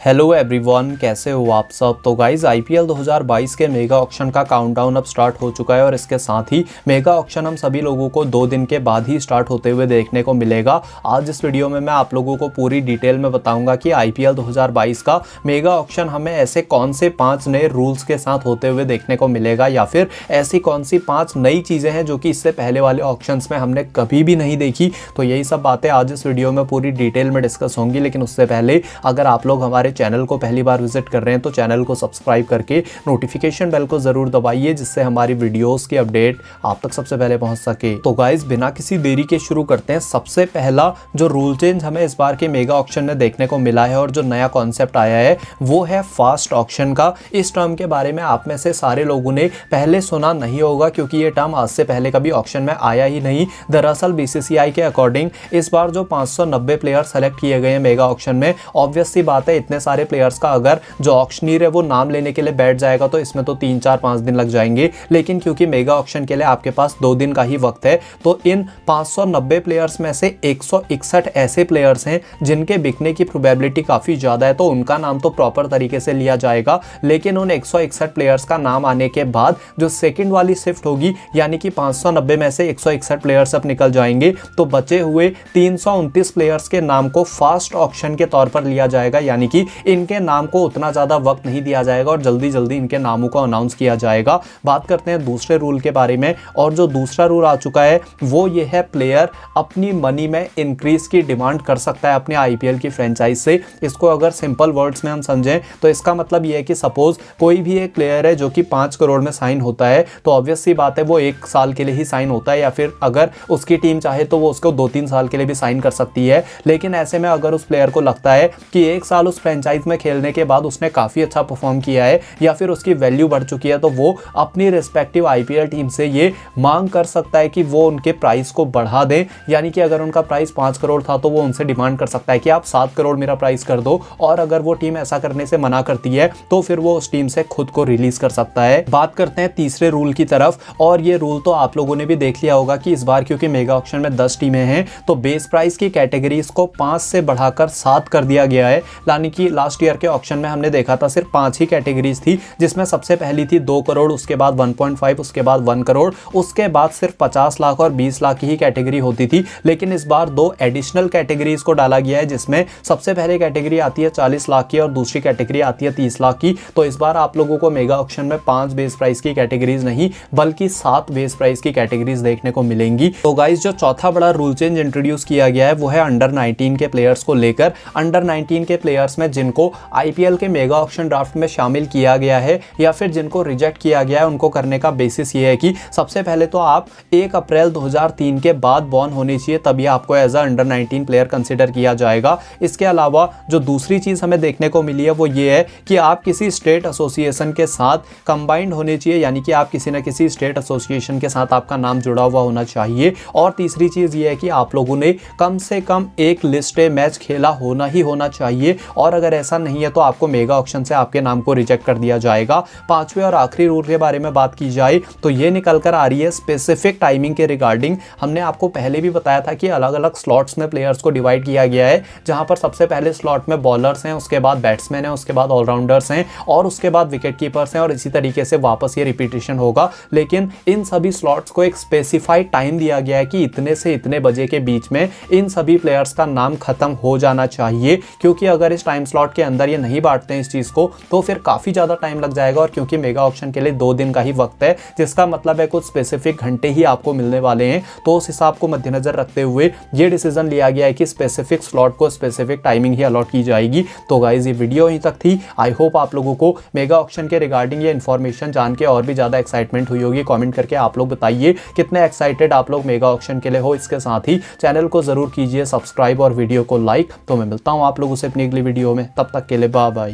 Hello everyone, कैसे हो आप सब। तो गाइज आईपीएल 2022 के मेगा ऑक्शन का काउंटडाउन अब स्टार्ट हो चुका है और इसके साथ ही मेगा ऑक्शन हम सभी लोगों को 2 दिन के बाद ही स्टार्ट होते हुए देखने को मिलेगा। आज इस वीडियो में मैं आप लोगों को पूरी डिटेल में बताऊंगा कि आईपीएल 2022 का मेगा ऑक्शन हमें ऐसे कौन से 5 नए रूल्स के साथ होते हुए देखने को मिलेगा, या फिर ऐसी कौन सी 5 नई चीज़ें हैं जो कि इससे पहले वाले ऑक्शंस में हमने कभी भी नहीं देखी। तो यही सब बातें आज इस वीडियो में पूरी डिटेल में डिस्कस होंगी। लेकिन उससे पहले अगर आप लोग हमारे चैनल को पहली बार विजिट कर रहे हैं तो चैनल को सब्सक्राइब करके नोटिफिकेशन बेल को जरूर दबाइए, जिससे हमारी वीडियोस की अपडेट आप तक सबसे पहले पहुंच सके। तो गाइस बिना किसी देरी के शुरू करते हैं। सबसे पहला जो रूल चेंज हमें इस बार के मेगा ऑक्शन में देखने को मिला है और जो नया कॉन्सेप्ट आया है वो है फास्ट ऑक्शन का। इस टर्म के बारे में आप में से सारे लोगों ने पहले सुना नहीं होगा, क्योंकि ये टर्म आज से पहले कभी ऑक्शन में आया ही नहीं। दरअसल बीसीसीआई के अकॉर्डिंग इस बार जो 590 प्लेयर सेलेक्ट किए गए हैं मेगा ऑक्शन में, ऑब्वियस सी बात है इतने सारे प्लेयर्स का अगर जो ऑक्शनीर है वो नाम लेने के लिए बैठ जाएगा तो इसमें तो 3, 4, 5 दिन लग जाएंगे। लेकिन क्योंकि मेगा ऑक्शन के लिए आपके पास 2 दिन का ही वक्त है, तो इन 590 प्लेयर्स में से 161 ऐसे प्लेयर्स हैं जिनके बिकने की प्रोबेबिलिटी काफ़ी ज़्यादा है, तो उनका नाम तो प्रॉपर तरीके से लिया जाएगा। लेकिन उन 161 प्लेयर्स का नाम आने के बाद जो सेकेंड वाली शिफ्ट होगी, यानी कि 590 में से 161 प्लेयर्स अब निकल जाएंगे, तो बचे हुए 329 प्लेयर्स के नाम को फास्ट ऑक्शन के तौर पर लिया जाएगा। यानी कि इनके नाम को उतना ज़्यादा वक्त नहीं दिया जाएगा और जल्दी जल्दी इनके नामों को अनाउंस किया जाएगा। बात करते हैं दूसरे रूल के बारे में, और जो दूसरा रूल आ चुका है वो ये है, प्लेयर अपनी मनी में इंक्रीज की डिमांड कर सकता है अपने आईपीएल की फ्रेंचाइज से। इसको अगर सिंपल वर्ड्स में हम समझें तो इसका मतलब ये है कि सपोज कोई भी एक प्लेयर है जो कि 5 करोड़ में साइन होता है, तो ऑब्वियस सी बात है वो 1 साल के लिए ही साइन होता है, या फिर अगर उसकी टीम चाहे तो वो उसको 2-3 साल के लिए भी साइन कर सकती है। लेकिन ऐसे में अगर उस प्लेयर को लगता है कि 1 साल उस फ्रेंचाइज में खेलने के बाद उसने काफ़ी अच्छा परफॉर्म किया है या फिर उसकी वैल्यू बढ़ चुकी है, तो वो अपनी रिस्पेक्टिव आईपीएल टीम से ये मांग कर सकता है कि वो उनके प्राइस को बढ़ा दें। यानी कि अगर उनका प्राइस 5 करोड़ था तो वो उनसे डिमांड कर सकता है कि आप 7 करोड़ मेरा प्राइस कर दो, और अगर वो टीम ऐसा करने से मना करती है तो फिर वो उस टीम से खुद को रिलीज कर सकता है। बात करते हैं तीसरे रूल की तरफ, और ये रूल तो आप लोगों ने भी देख लिया होगा कि इस बार क्योंकि मेगा ऑक्शन में 10 टीमें हैं, तो बेस प्राइस की कैटेगरीज को 5 से बढ़ाकर 7 कर दिया गया है। यानी कि लास्ट ईयर के ऑक्शन में हमने देखा था सिर्फ 5 ही कैटेगरीज थी, जिसमें सबसे पहली थी 2 करोड़, उसके बाद 1.5, उसके बाद 1 करोड़, उसके बाद सिर्फ 50 लाख और 20 लाख की ही कैटेगरी होती थी। लेकिन इस बार 2 एडिशनल कैटेगरीज को डाला गया है, जिसमें सबसे पहले कैटेगरी आती है 40 लाख की और दूसरी कैटेगरी आती है 30 लाख की। तो इस बार आप लोगों को मेगा ऑक्शन में 5 बेस प्राइस की कैटेगरीज नहीं बल्कि 7 बेस प्राइस की कैटेगरीज देखने को मिलेंगी। तो गाइज जो चौथा बड़ा रूल चेंज इंट्रोड्यूस किया गया है वो है अंडर 19 के प्लेयर्स को लेकर। अंडर 19 के प्लेयर्स में जिनको आईपीएल के मेगा ऑक्शन ड्राफ्ट में शामिल किया गया है या फिर जिनको रिजेक्ट किया गया है, उनको करने का बेसिस ये है कि सबसे पहले तो आप 1 अप्रैल 2003 के बाद बॉर्न होनी चाहिए, तभी आपको as a under 19 player consider किया जाएगा। इसके अलावा जो दूसरी चीज़ हमें देखने को मिली है वो ये है कि आप किसी स्टेट एसोसिएशन के साथ कंबाइंड होने चाहिए, यानी कि आप किसी न किसी स्टेट एसोसिएशन के साथ आपका नाम जुड़ा हुआ होना चाहिए। और तीसरी चीज़ ये है कि आप लोगों ने कम से कम एक लिस्ट ए मैच खेला होना चाहिए, और अगर ऐसा नहीं है तो आपको मेगा ऑक्शन से आपके नाम को रिजेक्ट कर दिया जाएगा। पांचवें और आखिरी रूल के बारे में बात की जाए तो ये निकल कर आ रही है स्पेसिफिक टाइमिंग के रिगार्डिंग। हमने आपको पहले भी बताया था कि अलग अलग स्लॉट्स में प्लेयर्स को डिवाइड किया गया है, जहां पर सबसे पहले स्लॉट में बॉलर्स हैं, उसके बाद बैट्समैन हैं, उसके बाद ऑलराउंडर्स हैं, और उसके बाद विकेट कीपर्स हैं, और इसी तरीके से वापस ये रिपीटेशन होगा। लेकिन इन सभी स्लॉट्स को एक स्पेसिफाइड टाइम दिया गया है कि इतने से इतने बजे के बीच में इन सभी प्लेयर्स का नाम खत्म हो जाना चाहिए, क्योंकि अगर इस टाइम स्लॉट के अंदर ये नहीं बांटते हैं इस चीज़ को तो फिर काफ़ी ज़्यादा टाइम लग जाएगा। और क्योंकि मेगा ऑक्शन के लिए 2 दिन का ही वक्त है, जिसका मतलब है कुछ स्पेसिफिक घंटे ही आपको मिलने वाले हैं, तो उस हिसाब को मद्देनजर रखते हुए ये डिसीजन लिया गया है कि स्पेसिफिक स्लॉट को स्पेसिफिक टाइमिंग ही अलॉट की जाएगी। तो गाइज ये वीडियो यहीं तक थी। आई होप आप लोगों को मेगा ऑक्शन के रिगार्डिंग ये इन्फॉर्मेशन जान के और भी ज़्यादा एक्साइटमेंट हुई होगी। कॉमेंट करके आप लोग बताइए कितने एक्साइटेड आप लोग मेगा ऑक्शन के लिए हो। इसके साथ ही चैनल को जरूर कीजिए सब्सक्राइब और वीडियो को लाइक। तो मैं मिलता हूँ आप लोगों से अपनी अगली वीडियो में, तब तक के लिए बाय बाय।